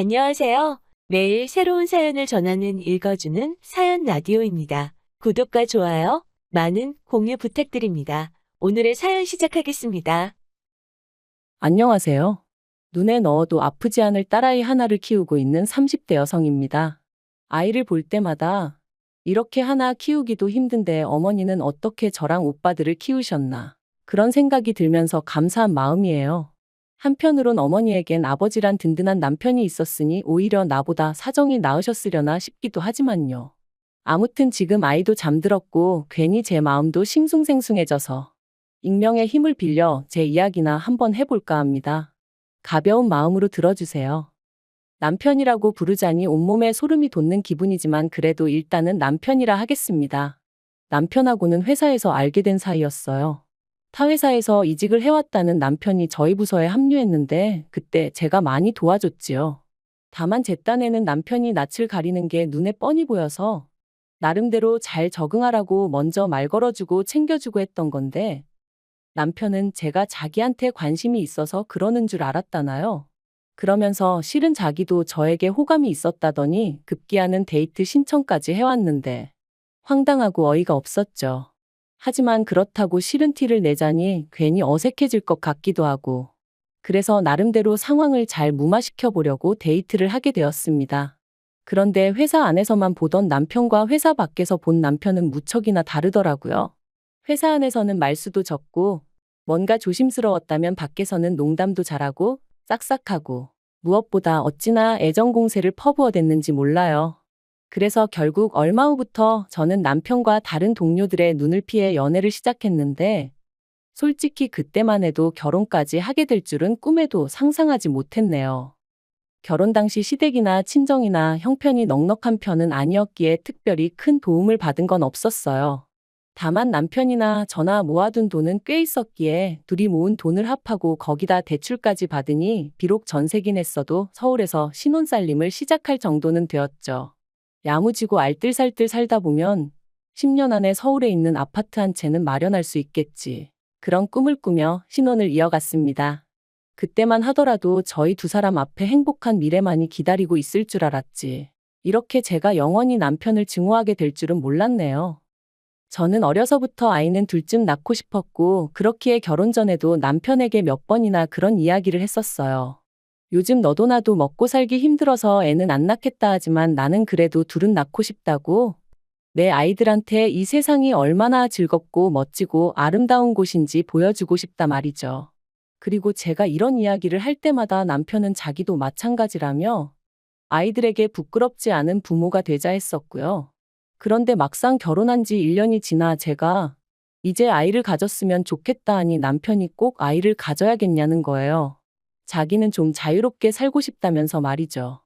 안녕하세요. 매일 새로운 사연을 전하는 읽어주는 사연 라디오입니다. 구독과 좋아요, 많은 공유 부탁드립니다. 오늘의 사연 시작하겠습니다. 안녕하세요. 눈에 넣어도 아프지 않을 딸아이 하나를 키우고 있는 30대 여성입니다. 아이를 볼 때마다 이렇게 하나 키우기도 힘든데 어머니는 어떻게 저랑 오빠들을 키우셨나. 그런 생각이 들면서 감사한 마음이에요. 한편으론 어머니에겐 아버지란 든든한 남편이 있었으니 오히려 나보다 사정이 나으셨으려나 싶기도 하지만요. 아무튼 지금 아이도 잠들었고 괜히 제 마음도 싱숭생숭해져서 익명의 힘을 빌려 제 이야기나 한번 해볼까 합니다. 가벼운 마음으로 들어주세요. 남편이라고 부르자니 온몸에 소름이 돋는 기분이지만 그래도 일단은 남편이라 하겠습니다. 남편하고는 회사에서 알게 된 사이였어요. 타 회사에서 이직을 해왔다는 남편이 저희 부서에 합류했는데 그때 제가 많이 도와줬지요. 다만 제 딴에는 남편이 낯을 가리는 게 눈에 뻔히 보여서 나름대로 잘 적응하라고 먼저 말 걸어주고 챙겨주고 했던 건데 남편은 제가 자기한테 관심이 있어서 그러는 줄 알았다나요? 그러면서 실은 자기도 저에게 호감이 있었다더니 급기야는 데이트 신청까지 해왔는데 황당하고 어이가 없었죠. 하지만 그렇다고 싫은 티를 내자니 괜히 어색해질 것 같기도 하고 그래서 나름대로 상황을 잘 무마시켜 보려고 데이트를 하게 되었습니다. 그런데 회사 안에서만 보던 남편과 회사 밖에서 본 남편은 무척이나 다르더라고요. 회사 안에서는 말수도 적고 뭔가 조심스러웠다면 밖에서는 농담도 잘하고 싹싹하고 무엇보다 어찌나 애정 공세를 퍼부어댔는지 몰라요. 그래서 결국 얼마 후부터 저는 남편과 다른 동료들의 눈을 피해 연애를 시작했는데 솔직히 그때만 해도 결혼까지 하게 될 줄은 꿈에도 상상하지 못했네요. 결혼 당시 시댁이나 친정이나 형편이 넉넉한 편은 아니었기에 특별히 큰 도움을 받은 건 없었어요. 다만 남편이나 저나 모아둔 돈은 꽤 있었기에 둘이 모은 돈을 합하고 거기다 대출까지 받으니 비록 전세긴 했어도 서울에서 신혼살림을 시작할 정도는 되었죠. 야무지고 알뜰살뜰 살다 보면 10년 안에 서울에 있는 아파트 한 채는 마련할 수 있겠지. 그런 꿈을 꾸며 신혼을 이어갔습니다. 그때만 하더라도 저희 두 사람 앞에 행복한 미래만이 기다리고 있을 줄 알았지. 이렇게 제가 영원히 남편을 증오하게 될 줄은 몰랐네요. 저는 어려서부터 아이는 둘쯤 낳고 싶었고 그렇기에 결혼 전에도 남편에게 몇 번이나 그런 이야기를 했었어요. 요즘 너도 나도 먹고 살기 힘들어서 애는 안 낳겠다 하지만 나는 그래도 둘은 낳고 싶다고. 내 아이들한테 이 세상이 얼마나 즐겁고 멋지고 아름다운 곳인지 보여주고 싶다 말이죠. 그리고 제가 이런 이야기를 할 때마다 남편은 자기도 마찬가지라며 아이들에게 부끄럽지 않은 부모가 되자 했었고요. 그런데 막상 결혼한 지 1년이 지나 제가 이제 아이를 가졌으면 좋겠다 하니 남편이 꼭 아이를 가져야겠냐는 거예요. 자기는 좀 자유롭게 살고 싶다면서 말이죠.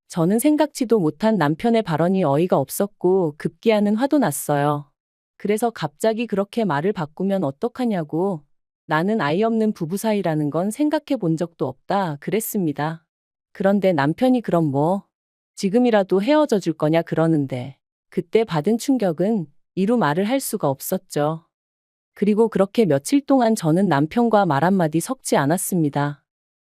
저는 생각지도 못한 남편의 발언이 어이가 없었고 급기야는 화도 났어요. 그래서 갑자기 그렇게 말을 바꾸면 어떡하냐고 나는 아이 없는 부부 사이라는 건 생각해 본 적도 없다 그랬습니다. 그런데 남편이 그럼 뭐 지금이라도 헤어져 줄 거냐 그러는데 그때 받은 충격은 이루 말을 할 수가 없었죠. 그리고 그렇게 며칠 동안 저는 남편과 말 한마디 섞지 않았습니다.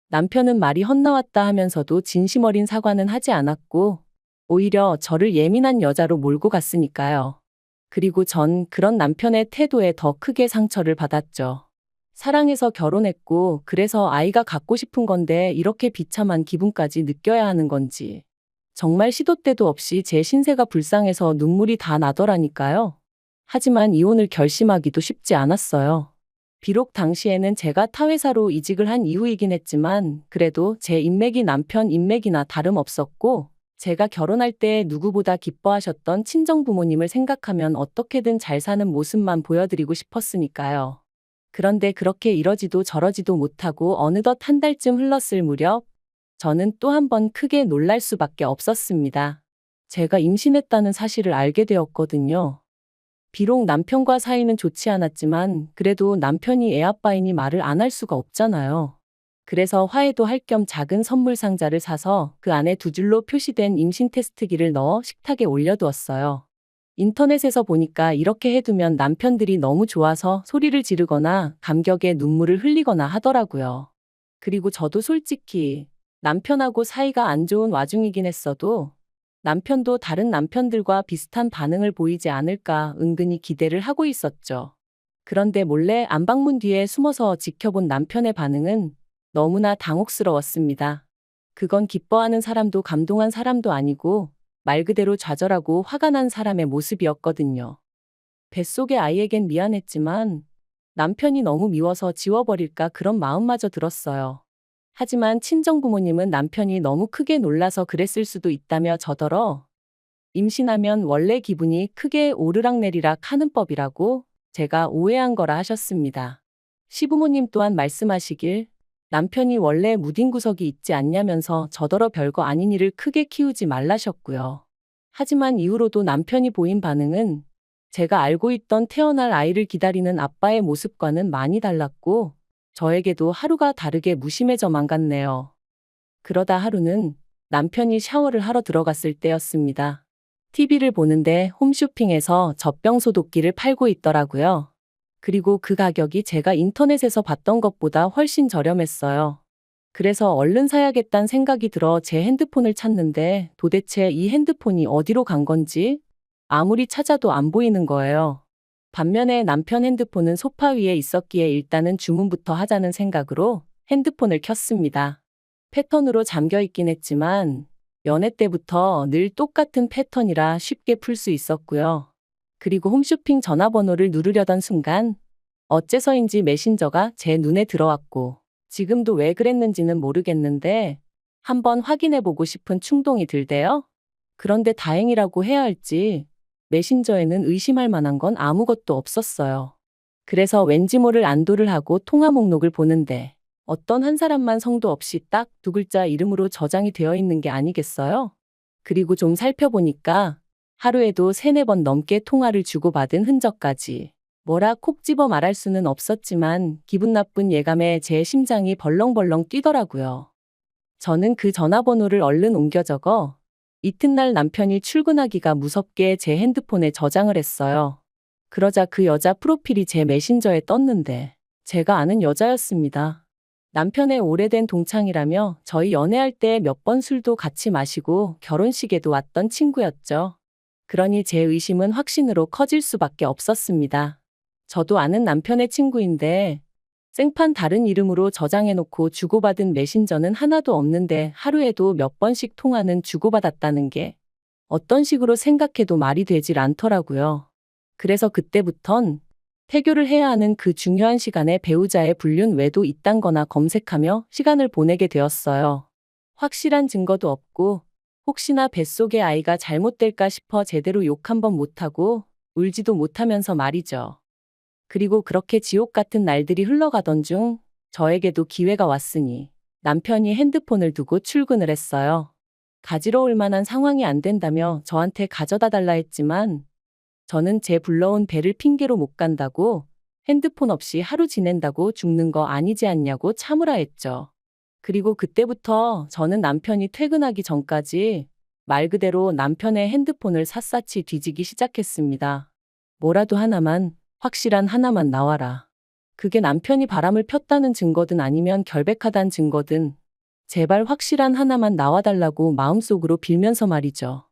남편은 말이 헛나왔다 하면서도 진심 어린 사과는 하지 않았고 오히려 저를 예민한 여자로 몰고 갔으니까요. 그리고 전 그런 남편의 태도에 더 크게 상처를 받았죠. 사랑해서 결혼했고 그래서 아이가 갖고 싶은 건데 이렇게 비참한 기분까지 느껴야 하는 건지. 정말 시도 때도 없이 제 신세가 불쌍해서 눈물이 다 나더라니까요. 하지만 이혼을 결심하기도 쉽지 않았어요. 비록 당시에는 제가 타 회사로 이직을 한 이후이긴 했지만 그래도 제 인맥이 남편 인맥이나 다름없었고 제가 결혼할 때 누구보다 기뻐하셨던 친정부모님을 생각하면 어떻게든 잘 사는 모습만 보여드리고 싶었으니까요. 그런데 그렇게 이러지도 저러지도 못하고 어느덧 한 달쯤 흘렀을 무렵 저는 또 한 번 크게 놀랄 수밖에 없었습니다. 제가 임신했다는 사실을 알게 되었거든요. 비록 남편과 사이는 좋지 않았지만 그래도 남편이 애아빠이니 말을 안 할 수가 없잖아요. 그래서 화해도 할 겸 작은 선물 상자를 사서 그 안에 두 줄로 표시된 임신 테스트기를 넣어 식탁에 올려두었어요. 인터넷에서 보니까 이렇게 해두면 남편들이 너무 좋아서 소리를 지르거나 감격에 눈물을 흘리거나 하더라고요. 그리고 저도 솔직히 남편하고 사이가 안 좋은 와중이긴 했어도 남편도 다른 남편들과 비슷한 반응을 보이지 않을까 은근히 기대를 하고 있었죠. 그런데 몰래 안방문 뒤에 숨어서 지켜본 남편의 반응은 너무나 당혹스러웠습니다. 그건 기뻐하는 사람도 감동한 사람도 아니고 말 그대로 좌절하고 화가 난 사람의 모습이었거든요. 뱃속의 아이에겐 미안했지만 남편이 너무 미워서 지워버릴까 그런 마음마저 들었어요. 하지만 친정부모님은 남편이 너무 크게 놀라서 그랬을 수도 있다며 저더러 임신하면 원래 기분이 크게 오르락내리락 하는 법이라고 제가 오해한 거라 하셨습니다. 시부모님 또한 말씀하시길 남편이 원래 무딘 구석이 있지 않냐면서 저더러 별거 아닌 일을 크게 키우지 말라셨고요. 하지만 이후로도 남편이 보인 반응은 제가 알고 있던 태어날 아이를 기다리는 아빠의 모습과는 많이 달랐고 저에게도 하루가 다르게 무심해져만 갔네요. 그러다 하루는 남편이 샤워를 하러 들어갔을 때였습니다. TV를 보는데 홈쇼핑에서 젖병 소독기를 팔고 있더라고요. 그리고 그 가격이 제가 인터넷에서 봤던 것보다 훨씬 저렴했어요. 그래서 얼른 사야겠다는 생각이 들어 제 핸드폰을 찾는데 도대체 이 핸드폰이 어디로 간 건지 아무리 찾아도 안 보이는 거예요. 반면에 남편 핸드폰은 소파 위에 있었기에 일단은 주문부터 하자는 생각으로 핸드폰을 켰습니다. 패턴으로 잠겨 있긴 했지만 연애 때부터 늘 똑같은 패턴이라 쉽게 풀 수 있었고요. 그리고 홈쇼핑 전화번호를 누르려던 순간 어째서인지 메신저가 제 눈에 들어왔고 지금도 왜 그랬는지는 모르겠는데 한번 확인해보고 싶은 충동이 들대요. 그런데 다행이라고 해야 할지 메신저에는 의심할 만한 건 아무것도 없었어요. 그래서 왠지 모를 안도를 하고 통화 목록을 보는데 어떤 한 사람만 성도 없이 딱 두 글자 이름으로 저장이 되어 있는 게 아니겠어요? 그리고 좀 살펴보니까 하루에도 3-4번 넘게 통화를 주고받은 흔적까지. 뭐라 콕 집어 말할 수는 없었지만 기분 나쁜 예감에 제 심장이 벌렁벌렁 뛰더라고요. 저는 그 전화번호를 얼른 옮겨 적어 이튿날 남편이 출근하기가 무섭게 제 핸드폰에 저장을 했어요. 그러자 그 여자 프로필이 제 메신저에 떴는데 제가 아는 여자였습니다. 남편의 오래된 동창이라며 저희 연애할 때 몇 번 술도 같이 마시고 결혼식에도 왔던 친구였죠. 그러니 제 의심은 확신으로 커질 수밖에 없었습니다. 저도 아는 남편의 친구인데 생판 다른 이름으로 저장해놓고 주고받은 메신저는 하나도 없는데 하루에도 몇 번씩 통화는 주고받았다는 게 어떤 식으로 생각해도 말이 되질 않더라고요. 그래서 그때부턴 태교를 해야 하는 그 중요한 시간에 배우자의 불륜 외도 있단 거나 검색하며 시간을 보내게 되었어요. 확실한 증거도 없고 혹시나 뱃속의 아이가 잘못될까 싶어 제대로 욕 한 번 못하고 울지도 못하면서 말이죠. 그리고 그렇게 지옥 같은 날들이 흘러가던 중 저에게도 기회가 왔으니 남편이 핸드폰을 두고 출근을 했어요. 가지러울 만한 상황이 안 된다며 저한테 가져다 달라 했지만 저는 제 불러온 배를 핑계로 못 간다고 핸드폰 없이 하루 지낸다고 죽는 거 아니지 않냐고 참으라 했죠. 그리고 그때부터 저는 남편이 퇴근하기 전까지 말 그대로 남편의 핸드폰을 샅샅이 뒤지기 시작했습니다. 뭐라도 하나만, 확실한 하나만 나와라. 그게 남편이 바람을 폈다는 증거든 아니면 결백하다는 증거든 제발 확실한 하나만 나와달라고 마음속으로 빌면서 말이죠.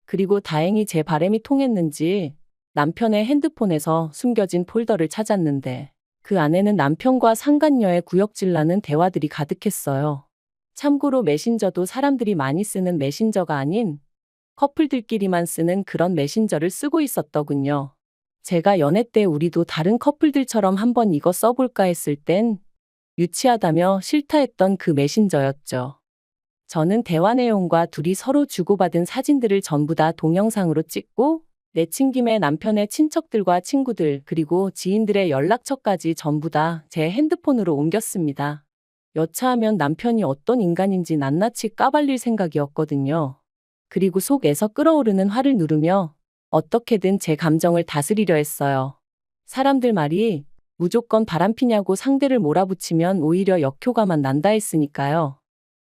그리고 다행히 제 바람이 통했는지 남편의 핸드폰에서 숨겨진 폴더를 찾았는데 그 안에는 남편과 상간녀의 구역질 나는 대화들이 가득했어요. 참고로 메신저도 사람들이 많이 쓰는 메신저가 아닌 커플들끼리만 쓰는 그런 메신저를 쓰고 있었더군요. 제가 연애 때 우리도 다른 커플들처럼 한번 이거 써볼까 했을 땐 유치하다며 싫다 했던 그 메신저였죠. 저는 대화 내용과 둘이 서로 주고받은 사진들을 전부 다 동영상으로 찍고 내친김에 남편의 친척들과 친구들 그리고 지인들의 연락처까지 전부 다 제 핸드폰으로 옮겼습니다. 여차하면 남편이 어떤 인간인지 낱낱이 까발릴 생각이었거든요. 그리고 속에서 끓어오르는 화를 누르며 어떻게든 제 감정을 다스리려 했어요. 사람들 말이 무조건 바람피냐고 상대를 몰아붙이면 오히려 역효과만 난다 했으니까요.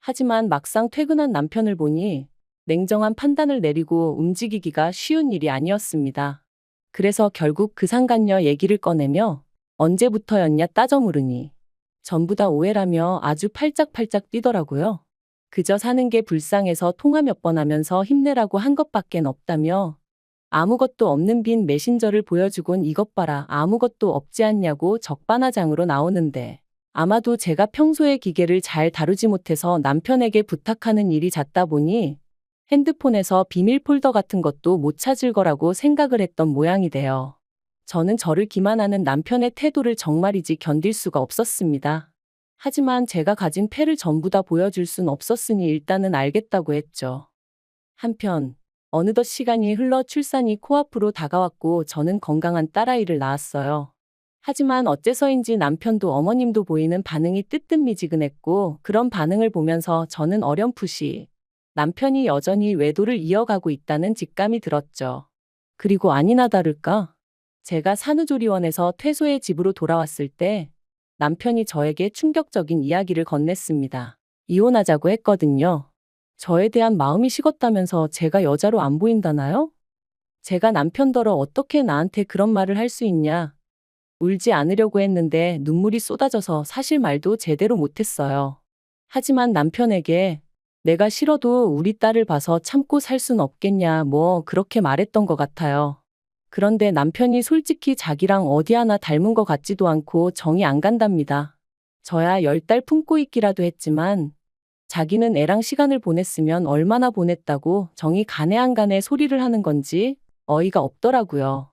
하지만 막상 퇴근한 남편을 보니 냉정한 판단을 내리고 움직이기가 쉬운 일이 아니었습니다. 그래서 결국 그 상간녀 얘기를 꺼내며 언제부터였냐 따져 물으니 전부 다 오해라며 아주 팔짝팔짝 뛰더라고요. 그저 사는 게 불쌍해서 통화 몇 번 하면서 힘내라고 한 것밖엔 없다며 아무것도 없는 빈 메신저를 보여주곤 이것 봐라 아무것도 없지 않냐고 적반하장으로 나오는데 아마도 제가 평소에 기계를 잘 다루지 못해서 남편에게 부탁하는 일이 잦다 보니 핸드폰에서 비밀 폴더 같은 것도 못 찾을 거라고 생각을 했던 모양이 돼요. 저는 저를 기만하는 남편의 태도를 정말이지 견딜 수가 없었습니다. 하지만 제가 가진 패를 전부 다 보여줄 순 없었으니 일단은 알겠다고 했죠. 한편 어느덧 시간이 흘러 출산이 코앞으로 다가왔고 저는 건강한 딸아이를 낳았어요. 하지만 어째서인지 남편도 어머님도 보이는 반응이 뜨뜻미지근했고 그런 반응을 보면서 저는 어렴풋이 남편이 여전히 외도를 이어가고 있다는 직감이 들었죠. 그리고 아니나 다를까? 제가 산후조리원에서 퇴소해 집으로 돌아왔을 때 남편이 저에게 충격적인 이야기를 건넸습니다. 이혼하자고 했거든요. 저에 대한 마음이 식었다면서 제가 여자로 안 보인다나요? 제가 남편더러 어떻게 나한테 그런 말을 할 수 있냐? 울지 않으려고 했는데 눈물이 쏟아져서 사실 말도 제대로 못했어요. 하지만 남편에게 내가 싫어도 우리 딸을 봐서 참고 살 순 없겠냐 뭐 그렇게 말했던 것 같아요. 그런데 남편이 솔직히 자기랑 어디 하나 닮은 것 같지도 않고 정이 안 간답니다. 저야 10달 품고 있기라도 했지만 자기는 애랑 시간을 보냈으면 얼마나 보냈다고 정이 가네 안 가네 소리를 하는 건지 어이가 없더라고요.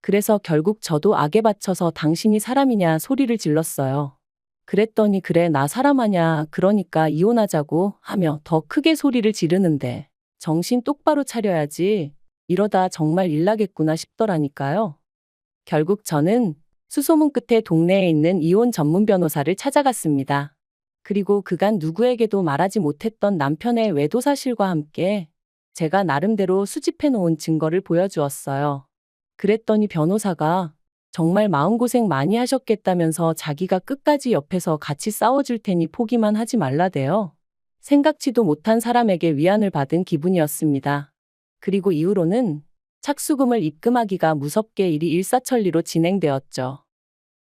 그래서 결국 저도 악에 받쳐서 당신이 사람이냐 소리를 질렀어요. 그랬더니 그래 나 사람 아냐 그러니까 이혼하자고 하며 더 크게 소리를 지르는데 정신 똑바로 차려야지 이러다 정말 일 나겠구나 싶더라니까요. 결국 저는 수소문 끝에 동네에 있는 이혼 전문 변호사를 찾아갔습니다. 그리고 그간 누구에게도 말하지 못했던 남편의 외도 사실과 함께 제가 나름대로 수집해 놓은 증거를 보여주었어요. 그랬더니 변호사가 정말 마음고생 많이 하셨겠다면서 자기가 끝까지 옆에서 같이 싸워줄 테니 포기만 하지 말라대요. 생각지도 못한 사람에게 위안을 받은 기분이었습니다. 그리고 이후로는 착수금을 입금하기가 무섭게 일이 일사천리로 진행되었죠.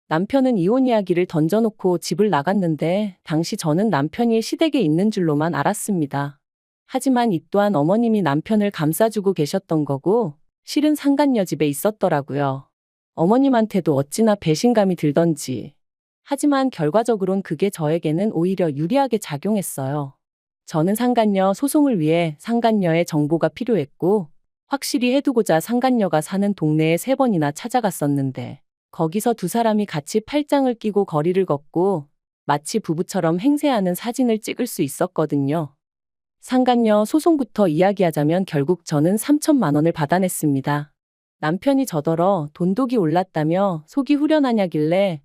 남편은 이혼 이야기를 던져놓고 집을 나갔는데 당시 저는 남편이 시댁에 있는 줄로만 알았습니다. 하지만 이 또한 어머님이 남편을 감싸주고 계셨던 거고 실은 상간녀 집에 있었더라고요. 어머님한테도 어찌나 배신감이 들던지. 하지만 결과적으론 그게 저에게는 오히려 유리하게 작용했어요. 저는 상간녀 소송을 위해 상간녀의 정보가 필요했고 확실히 해두고자 상간녀가 사는 동네에 3번이나 찾아갔었는데 거기서 두 사람이 같이 팔짱을 끼고 거리를 걷고 마치 부부처럼 행세하는 사진을 찍을 수 있었거든요. 상간녀 소송부터 이야기하자면 결국 저는 3천만 원을 받아냈습니다. 남편이 저더러 돈독이 올랐다며 속이 후련하냐길래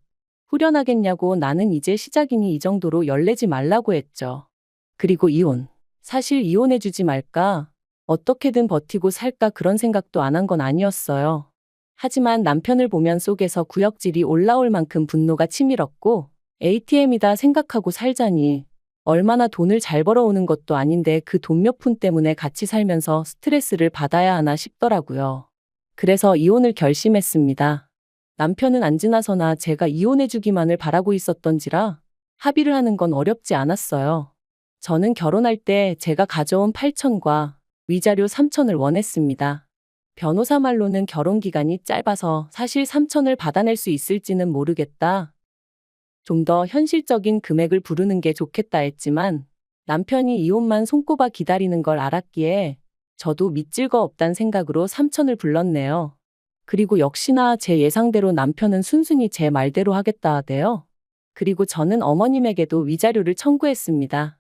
후련하겠냐고 나는 이제 시작이니 이 정도로 열내지 말라고 했죠. 그리고 이혼. 사실 이혼해주지 말까? 어떻게든 버티고 살까 그런 생각도 안 한 건 아니었어요. 하지만 남편을 보면 속에서 구역질이 올라올 만큼 분노가 치밀었고 ATM이다 생각하고 살자니 얼마나 돈을 잘 벌어오는 것도 아닌데 그 돈 몇 푼 때문에 같이 살면서 스트레스를 받아야 하나 싶더라고요. 그래서 이혼을 결심했습니다. 남편은 안 지나서나 제가 이혼해주기만을 바라고 있었던지라 합의를 하는 건 어렵지 않았어요. 저는 결혼할 때 제가 가져온 8천과 위자료 3천을 원했습니다. 변호사 말로는 결혼 기간이 짧아서 사실 3천을 받아낼 수 있을지는 모르겠다. 좀 더 현실적인 금액을 부르는 게 좋겠다 했지만 남편이 이혼만 손꼽아 기다리는 걸 알았기에 저도 믿질 거 없단 생각으로 3천을 불렀네요. 그리고 역시나 제 예상대로 남편은 순순히 제 말대로 하겠다 하대요. 그리고 저는 어머님에게도 위자료를 청구했습니다.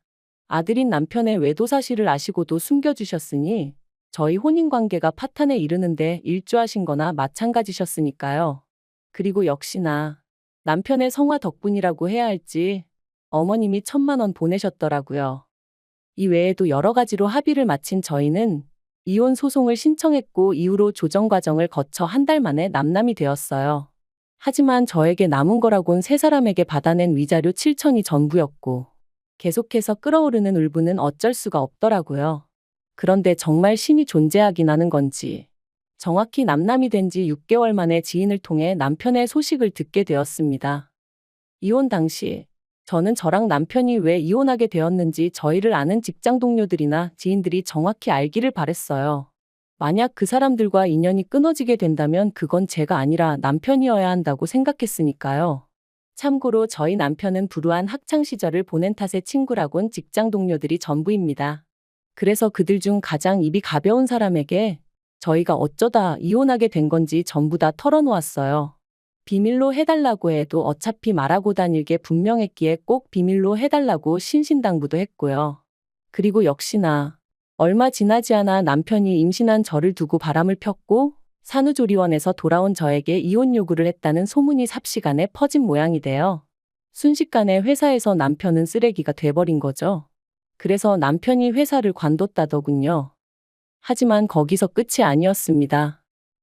아들인 남편의 외도 사실을 아시고도 숨겨주셨으니 저희 혼인관계가 파탄에 이르는데 일조하신 거나 마찬가지셨으니까요. 그리고 역시나 남편의 성화 덕분이라고 해야 할지 어머님이 1,000만 원 보내셨더라고요. 이 외에도 여러 가지로 합의를 마친 저희는 이혼 소송을 신청했고 이후로 조정 과정을 거쳐 한 달 만에 남남이 되었어요. 하지만 저에게 남은 거라곤 세 사람에게 받아낸 위자료 7천이 전부였고 계속해서 끓어오르는 울분은 어쩔 수가 없더라고요. 그런데 정말 신이 존재하긴 하는 건지 정확히 남남이 된 지 6개월 만에 지인을 통해 남편의 소식을 듣게 되었습니다. 이혼 당시 저는 저랑 남편이 왜 이혼하게 되었는지 저희를 아는 직장 동료들이나 지인들이 정확히 알기를 바랬어요. 만약 그 사람들과 인연이 끊어지게 된다면 그건 제가 아니라 남편이어야 한다고 생각했으니까요. 참고로 저희 남편은 불우한 학창 시절을 보낸 탓에 친구라곤 직장 동료들이 전부입니다. 그래서 그들 중 가장 입이 가벼운 사람에게 저희가 어쩌다 이혼하게 된 건지 전부 다 털어놓았어요. 비밀로 해달라고 해도 어차피 말하고 다닐 게 분명했기에 꼭 비밀로 해달라고 신신당부도 했고요. 그리고 역시나 얼마 지나지 않아 남편이 임신한 저를 두고 바람을 폈고 산후조리원에서 돌아온 저에게 이혼 요구를 했다는 소문이 삽시간에 퍼진 모양이 돼요. 순식간에 회사에서 남편은 쓰레기가 돼버린 거죠. 그래서 남편이 회사를 관뒀다더군요. 하지만 거기서 끝이 아니었습니다.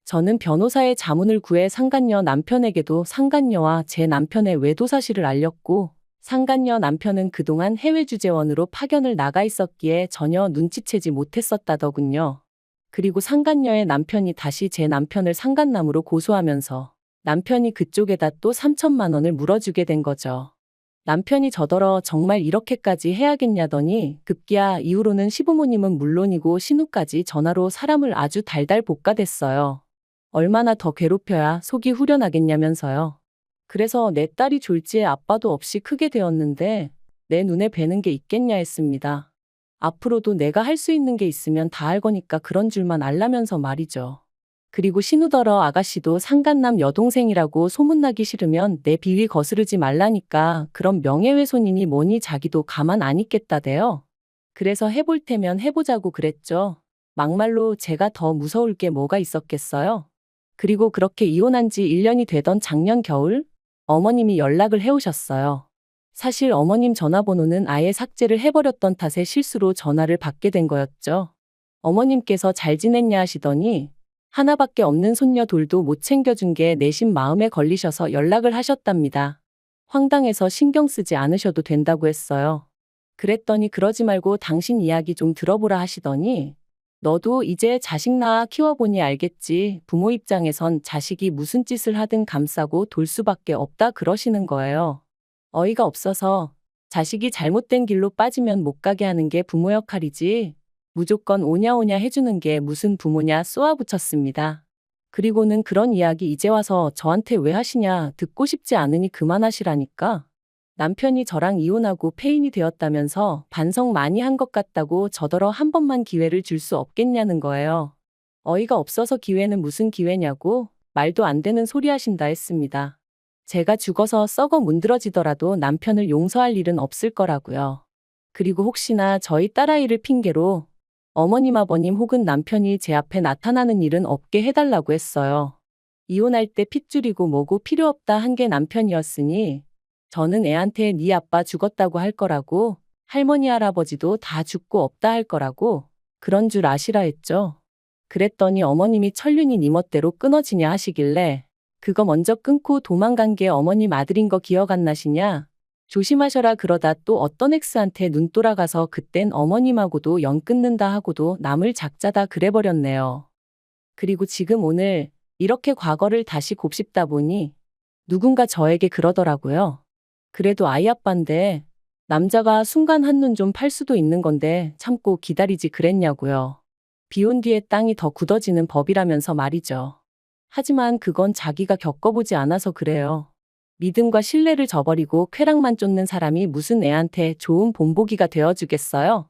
저는 변호사의 자문을 구해 상간녀 남편에게도 상간녀와 제 남편의 외도 사실을 알렸고 상간녀 남편은 그동안 해외 주재원으로 파견을 나가 있었기에 전혀 눈치채지 못했었다더군요. 그리고 상간녀의 남편이 다시 제 남편을 상간남으로 고소하면서 남편이 그쪽에다 또 3천만 원을 물어주게 된 거죠. 남편이 저더러 정말 이렇게까지 해야겠냐더니 급기야 이후로는 시부모님은 물론이고 신우까지 전화로 사람을 아주 달달 볶아댔어요. 얼마나 더 괴롭혀야 속이 후련하겠냐면서요. 그래서 내 딸이 졸지에 아빠도 없이 크게 되었는데 내 눈에 뵈는 게 있겠냐 했습니다. 앞으로도 내가 할 수 있는 게 있으면 다 할 거니까 그런 줄만 알라면서 말이죠. 그리고 신우더러 아가씨도 상간남 여동생이라고 소문나기 싫으면 내 비위 거스르지 말라니까 그런 명예훼손이니 뭐니 자기도 가만 안 있겠다대요. 그래서 해볼 테면 해보자고 그랬죠. 막말로 제가 더 무서울 게 뭐가 있었겠어요. 그리고 그렇게 이혼한 지 1년이 되던 작년 겨울 어머님이 연락을 해오셨어요. 사실 어머님 전화번호는 아예 삭제를 해버렸던 탓에 실수로 전화를 받게 된 거였죠. 어머님께서 잘 지냈냐 하시더니 하나밖에 없는 손녀 돌도 못 챙겨준 게 내심 마음에 걸리셔서 연락을 하셨답니다. 황당해서 신경 쓰지 않으셔도 된다고 했어요. 그랬더니 그러지 말고 당신 이야기 좀 들어보라 하시더니 너도 이제 자식 낳아 키워보니 알겠지. 부모 입장에선 자식이 무슨 짓을 하든 감싸고 돌 수밖에 없다 그러시는 거예요. 어이가 없어서 자식이 잘못된 길로 빠지면 못 가게 하는 게 부모 역할이지. 무조건 오냐오냐 해주는 게 무슨 부모냐 쏘아붙였습니다. 그리고는 그런 이야기 이제 와서 저한테 왜 하시냐 듣고 싶지 않으니 그만하시라니까. 남편이 저랑 이혼하고 폐인이 되었다면서 반성 많이 한 것 같다고 저더러 한 번만 기회를 줄 수 없겠냐는 거예요. 어이가 없어서 기회는 무슨 기회냐고 말도 안 되는 소리 하신다 했습니다. 제가 죽어서 썩어 문드러지더라도 남편을 용서할 일은 없을 거라고요. 그리고 혹시나 저희 딸아이를 핑계로 어머님 아버님 혹은 남편이 제 앞에 나타나는 일은 없게 해달라고 했어요. 이혼할 때 핏줄이고 뭐고 필요 없다 한 게 남편이었으니 저는 애한테 네 아빠 죽었다고 할 거라고 할머니 할아버지도 다 죽고 없다 할 거라고 그런 줄 아시라 했죠. 그랬더니 어머님이 천륜이 네 멋대로 끊어지냐 하시길래 그거 먼저 끊고 도망간 게 어머님 아들인 거 기억 안 나시냐? 조심하셔라 그러다 또 어떤 엑스한테 눈 돌아가서 그땐 어머님하고도 연 끊는다 하고도 남을 작자다 그래버렸네요. 그리고 지금 오늘 이렇게 과거를 다시 곱씹다 보니 누군가 저에게 그러더라고요. 그래도 아이 아빠인데 남자가 순간 한눈 좀 팔 수도 있는 건데 참고 기다리지 그랬냐고요. 비온 뒤에 땅이 더 굳어지는 법이라면서 말이죠. 하지만 그건 자기가 겪어보지 않아서 그래요. 믿음과 신뢰를 저버리고 쾌락만 쫓는 사람이 무슨 애한테 좋은 본보기가 되어주겠어요?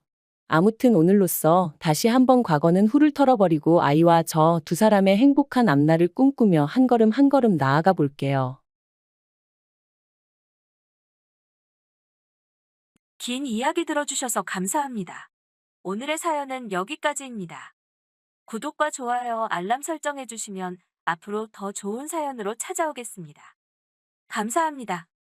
아무튼 오늘로써 다시 한번 과거는 훌을 털어버리고 아이와 저 두 사람의 행복한 앞날을 꿈꾸며 한 걸음 한 걸음 나아가 볼게요. 긴 이야기 들어주셔서 감사합니다. 오늘의 사연은 여기까지입니다. 구독과 좋아요, 알람 설정해주시면 앞으로 더 좋은 사연으로 찾아오겠습니다. 감사합니다.